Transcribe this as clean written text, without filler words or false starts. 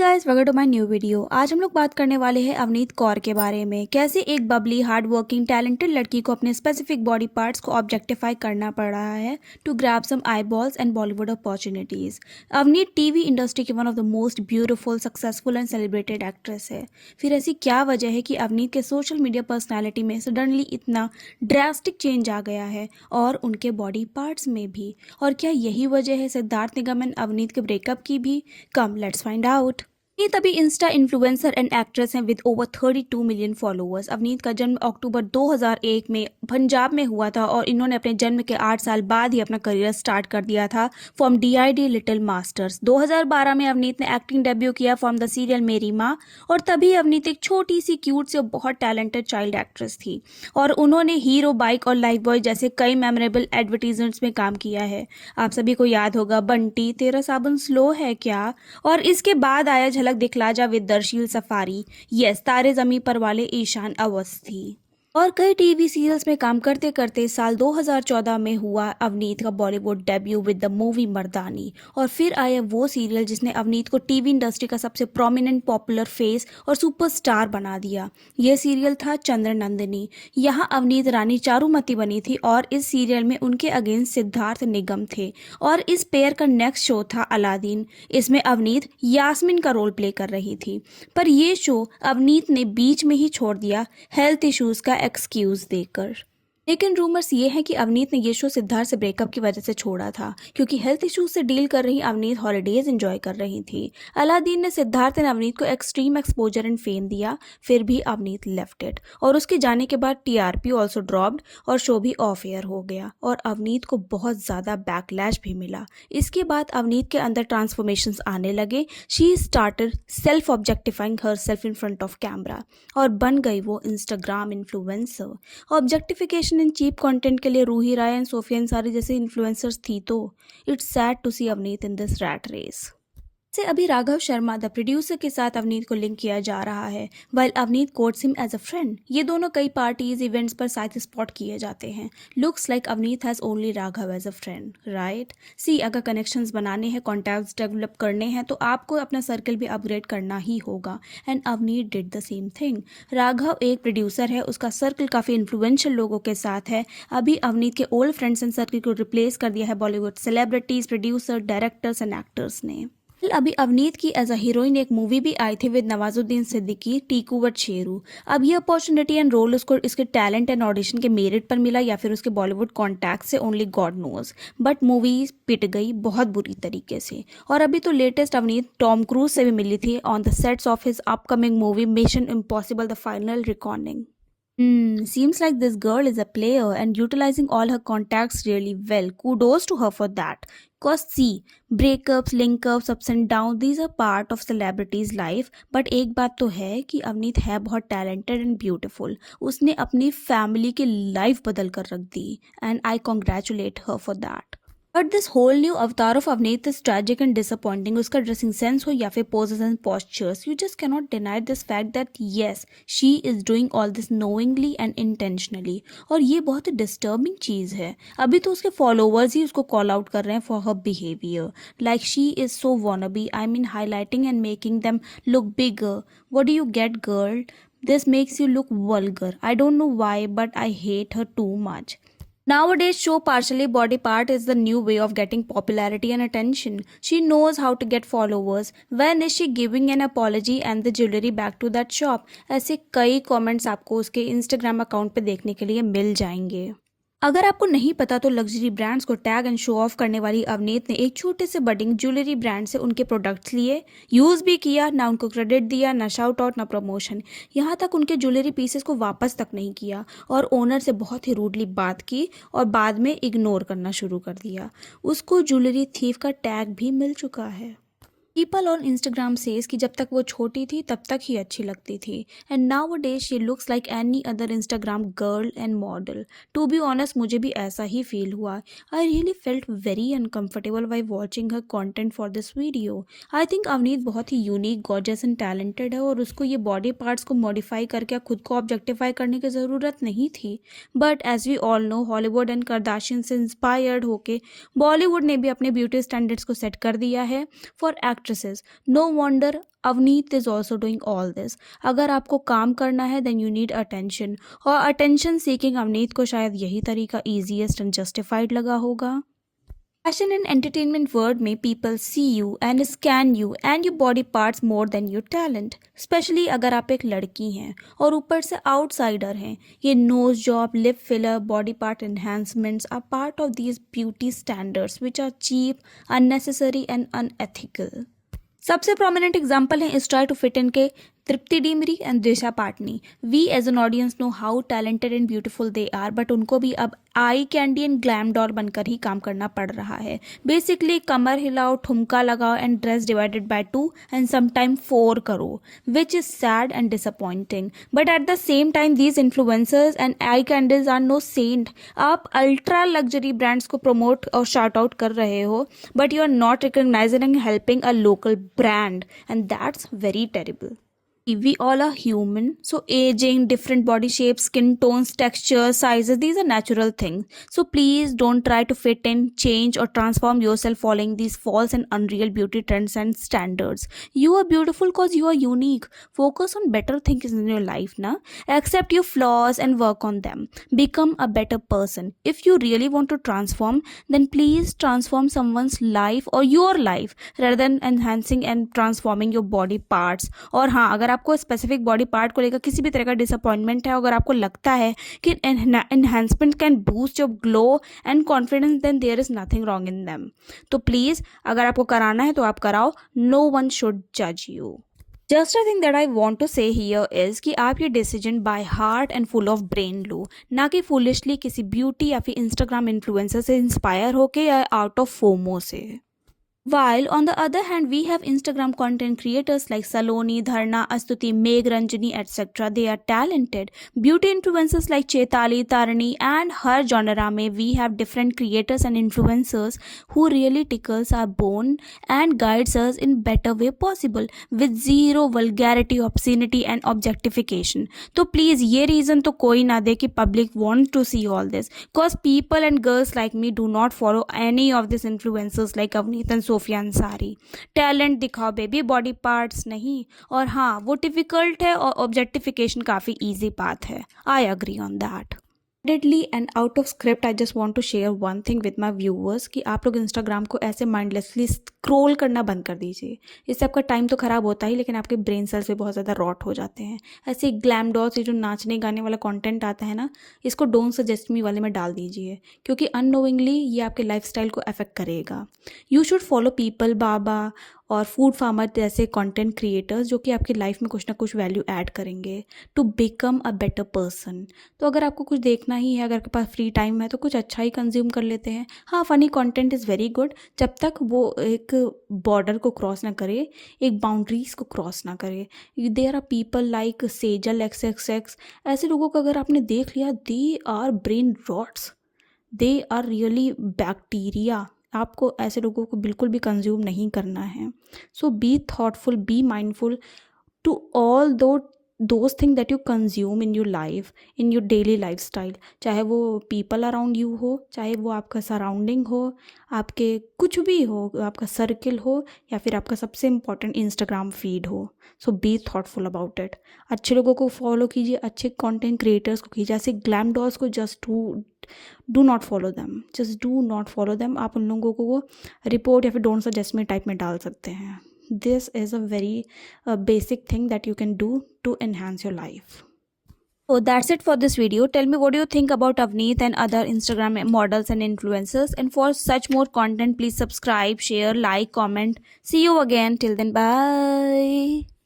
Guys welcome to my new video. आज हम लोग बात करने वाले हैं अवनीत कौर के बारे में। कैसे एक बबली हार्ड वर्किंग टैलेंटेड लड़की को अपने स्पेसिफिक बॉडी पार्ट्स को ऑब्जेक्टिफाई करना पड़ रहा है to grab some eyeballs and Bollywood opportunities. Avneet TV industry की one of the most beautiful successful and celebrated actress है। फिर ऐसी क्या वजह है कि अवनीत के सोशल मीडिया पर्सनैलिटी में सडनली इतना ड्रास्टिक चेंज आ गया है और उनके बॉडी पार्ट्स में भी? और क्या यही वजह है सिद्धार्थ निगम एंड अवनीत के ब्रेकअप की भी? Come let's find out. Avneet अभी इंस्टा इन्फ्लुएंसर एंड एक्ट्रेस हैं with over 32 million followers. Avneet का जन्म अक्टूबर 2001 में पंजाब में हुआ था और इन्होंने अपने जन्म के 8 साल बाद ही अपना करियर स्टार्ट कर दिया था फ्रॉम DID लिटिल मास्टर्स। 2012 में अवनीत ने एक्टिंग डेब्यू किया फ्रॉम द सीरियल मेरी माँ, और तभी अवनीत एक छोटी सी क्यूट सी और बहुत टैलेंटेड चाइल्ड एक्ट्रेस थी और उन्होंने हीरो बाइक और लाइफ बॉय जैसे कई मेमोरेबल एडवर्टीजमेंट्स में काम किया है। आप सभी को याद होगा बंटी तेरा साबुन स्लो है क्या, और इसके बाद आया झलक दिखला जा विद दर्शील सफारी, यस तारे जमी पर वाले ईशान अवस्थी, और कई टीवी सीरियल्स में काम करते करते साल 2014 में हुआ अवनीत का Bollywood debut with the movie Mardaani. और फिर आया वो सीरियल जिसने अवनीत को टीवी इंडस्ट्री का सबसे प्रोमिनेंट पॉपुलर फेस और सुपरस्टार बना दिया। यह सीरियल था चंद्रनंदिनी। यहाँ अवनीत रानी चारुमती बनी थी और इस सीरियल में उनके अगेंस्ट सिद्धार्थ निगम थे, और इस पेयर का नेक्स्ट शो था अलादीन। इसमें अवनीत यास्मीन का रोल प्ले कर रही थी, पर यह शो अवनीत ने बीच में ही छोड़ दिया हेल्थ इश्यूज का एक्सक्यूज देकर। लेकिन रूमर्स ये हैं कि अवनीत ने ये शो सिद्धार्थ से ब्रेकअप की वजह से छोड़ा था, क्योंकि हेल्थ इश्यूज से डील कर रही अवनीत हॉलीडेज एंजॉय कर रही थी। अलादीन ने सिद्धार्थ एंड अवनीत को एक्सट्रीम एक्सपोजर एंड फेम दिया, फिर भी अवनीत लेफ्ट इट, और उसके जाने के बाद TRP ऑल्सो ड्रॉप्ड और शो भी ऑफ एयर हो गया और अवनीत को बहुत ज़्यादा बैकलैश भी मिला। इसके बाद अवनीत के अंदर ट्रांसफॉर्मेशंस आने लगे। She started self objectifying her self in front of camera और बन गई वो Instagram influencer. Objectification and cheap content के लिए रूही राय एंड सोफिया अंसारी जैसे इन्फ्लुएंसर्स थी, तो it's sad to see Avneet in this rat race. से अभी राघव शर्मा द प्रोड्यूसर के साथ अवनीत को लिंक किया जा रहा है, while Avneet quotes him as a friend. ये दोनों कई पार्टीज इवेंट्स पर साथ स्पॉट किए जाते हैं। Looks like Avneet has only Raghav as a friend, right? See, अगर कनेक्शंस बनाने हैं, कॉन्टैक्ट्स डेवलप करने हैं, तो आपको अपना सर्कल भी अपग्रेड करना ही होगा, and Avneet did the same thing. Raghav एक प्रोड्यूसर है, उसका सर्कल काफ़ी इन्फ्लुएंशियल लोगों के साथ है। अभी अवनीत के ओल्ड फ्रेंड्स एंड सर्कल को रिप्लेस कर दिया है Bollywood celebrities, producer, directors and actors ने। अभी अवनीत की एज अ हीरोइन एक मूवी भी आई थी विद नवाजुद्दीन सिद्दीकी, टीकू बट शेरू। अब ये अपॉर्चुनिटी एंड रोल उसको इसके टैलेंट एंड ऑडिशन के मेरिट पर मिला या फिर उसके बॉलीवुड कॉन्टैक्ट से, only God knows, but movie पिट गई बहुत बुरी तरीके से। और अभी तो लेटेस्ट अवनीत टॉम क्रूज से भी मिली थी on the sets of his upcoming movie mission impossible the final recording. Seems like this girl is a player and utilizing all her contacts really well. Kudos to her for that. Cause see, breakups, link-ups, ups and downs, these are part of celebrities' life. But एक बात तो है कि अवनीत है बहुत talented and beautiful. उसने अपनी family की life बदल कर रख दी, and I congratulate her for that. But this whole new अवतार of Avneet is tragic and disappointing. उसका ड्रेसिंग सेंस हो या फिर poses and postures, you just cannot deny this fact that yes she is doing all this knowingly and intentionally, और ये बहुत ही disturbing चीज़ है। अभी तो उसके फॉलोअर्स ही उसको कॉल आउट कर रहे हैं for her behaviour, like she is so wannabe, I mean highlighting and making them look bigger. What do you get girl? This makes you look vulgar. I don't know why, but I hate her too much. Nowadays, show partially body part is the new way of getting popularity and attention. She knows how to get followers. When is she giving an apology and the jewelry back to that shop? ऐसे कई comments आपको उसके Instagram account पे देखने के लिए मिल जाएंगे। अगर आपको नहीं पता तो लग्जरी ब्रांड्स को टैग एंड शो ऑफ करने वाली अवनीत ने एक छोटे से बडिंग ज्वेलरी ब्रांड से उनके प्रोडक्ट्स लिए, यूज़ भी किया, ना उनको क्रेडिट दिया, ना शाउट आउट, ना प्रमोशन। यहाँ तक उनके ज्वेलरी पीसेस को वापस तक नहीं किया और ओनर से बहुत ही रूडली बात की और बाद में इग्नोर करना शुरू कर दिया। उसको ज्वेलरी थीफ का टैग भी मिल चुका है। पीपल ऑन इंस्टाग्राम सेज कि जब तक वो छोटी थी तब तक ही अच्छी लगती थी, and nowadays she looks like any other Instagram girl and model. To be honest, मुझे भी ऐसा ही फील हुआ। I really felt very uncomfortable while watching her content for this video. I think Avneet बहुत ही यूनिक, गॉर्जियस एंड टैलेंटेड है और उसको ये बॉडी पार्ट्स को मॉडिफाई करके खुद को ऑब्जेक्टिफाई करने की ज़रूरत नहीं थी। But as we all know, Hollywood and Kardashian से इंस्पायर्ड होके बॉलीवुड ने भी अपने ब्यूटी स्टैंडर्ड्स को सेट कर दिया है for actress actresses. No wonder Avneet is also doing all this. अगर आपको काम करना है then you need attention, और attention seeking अवनीत को शायद यही तरीका easiest and justified लगा होगा. Fashion and entertainment world में people see you and scan you and your body parts more than your talent. Especially अगर आप एक लड़की हैं और ऊपर से outsider हैं. ये nose job, lip filler, body part enhancements are part of these beauty standards which are cheap, unnecessary and unethical. सबसे प्रोमिनेंट एग्जाम्पल है इस ट्राई टू फिट इन के Tripti Dimri and Disha Patani. We as an audience know how talented and beautiful they are, but उनको भी अब eye candy and glam doll बनकर ही काम करना पड़ रहा है. बेसिकली कमर हिलाओ, ठुमका लगाओ and dress divided by 2 and sometime 4 करो, which is sad and disappointing. But at the same time these influencers and eye candies are no saint. आप अल्ट्रा लग्जरी ब्रांड्स को प्रमोट और शार्ट आउट कर रहे हो, but you are not recognising and helping a local brand, and that's very terrible. We all are human, so aging, different body shapes, skin tones, textures, sizes, these are natural things. So please don't try to fit in, change or transform yourself following these false and unreal beauty trends and standards. You are beautiful because you are unique. Focus on better things in your life, na? Accept your flaws and work on them. Become a better person. If you really want to transform, then please transform someone's life or your life rather than enhancing and transforming your body parts. और हाँ, अगर आपको specific body part को लेकर किसी भी तरह का डिसअपॉइंटमेंट है, अगर आपको लगता है कि enhancement can boost your glow and confidence, then there is nothing wrong in them. तो प्लीज़ अगर आपको कराना है तो आप कराओ. नो वन शुड जज you. Just a thing that I want to say here is कि आप ये decision by heart and full of brain लो, ना कि फुलिशली किसी ब्यूटी या फिर इंस्टाग्राम इन्फ्लुएंसर से इंस्पायर होके या आउट ऑफ फोमो से. While on the other hand, we have Instagram content creators like Saloni, Dharna, Astuti, Meg Ranjani, etc. They are talented. Beauty influencers like Chetali, Tarani and her genre mein we have different creators and influencers who really tickles our bone and guides us in better way possible with zero vulgarity, obscenity and objectification. तो please ये reason तो कोई ना दे कि public want to see all this, cause people and girls like me do not follow any of these influencers like Avneet and Sofia Ansari. Talent दिखाओ baby, body parts नहीं. और हाँ, वो डिफिकल्ट है और ऑब्जेक्टिफिकेशन काफ़ी ईजी बात है. I agree on that. Deadly and out of script, I just want to share one thing with my viewers कि आप लोग इंस्टाग्राम को ऐसे माइंडलेसली स्क्रोल करना बंद कर दीजिए. इससे आपका टाइम तो ख़राब होता ही, लेकिन आपके ब्रेन सेल्स भी बहुत ज़्यादा रॉट हो जाते हैं. ऐसे ग्लैम डॉल्स, ये जो नाचने गाने वाला कंटेंट आता है ना, इसको डोंट सजेस्ट मी वाले में डाल दीजिए, क्योंकि अननोइंगली ये आपके लाइफस्टाइल को अफेक्ट करेगा. You should follow Peepal Baba और फूड फार्मर जैसे कंटेंट क्रिएटर्स जो कि आपकी लाइफ में कुछ ना कुछ वैल्यू ऐड करेंगे to become a better person. तो अगर आपको कुछ देखना ही है, अगर आपके पास फ्री टाइम है, तो कुछ अच्छा ही कंज्यूम कर लेते हैं. हाँ, funny content is very good जब तक वो एक बॉर्डर को क्रॉस ना करे, एक बाउंड्रीज़ को क्रॉस ना करे. There are people like Sejal XXX. ऐसे लोगों को अगर आपने देख लिया, they are brain rots, they are really bacteria. आपको ऐसे लोगों को बिल्कुल भी कंज्यूम नहीं करना है. So be thoughtful, be mindful to all those thing that you consume in your life, in your daily lifestyle. चाहे वो पीपल अराउंड यू हो, चाहे वो आपका सराउंडिंग हो, आपके कुछ भी हो, आपका सर्किल हो, या फिर आपका सबसे इम्पॉर्टेंट इंस्टाग्राम फीड हो. सो बी थॉटफुल अबाउट इट. अच्छे लोगों को फॉलो कीजिए, अच्छे कंटेंट क्रिएटर्स को कीजिए. ऐसे ग्लैम डॉल्स को just do not follow them, just do not follow them. आप उन लोगों को रिपोर्ट या फिर डोंट सजेस्ट मी टाइप में डाल सकते हैं. This is a very basic thing that you can do to enhance your life. So that's it for this video. Tell me what do you think about Avneet and other Instagram models and influencers. And for such more content, please subscribe, share, like, comment. See you again. Till then, bye.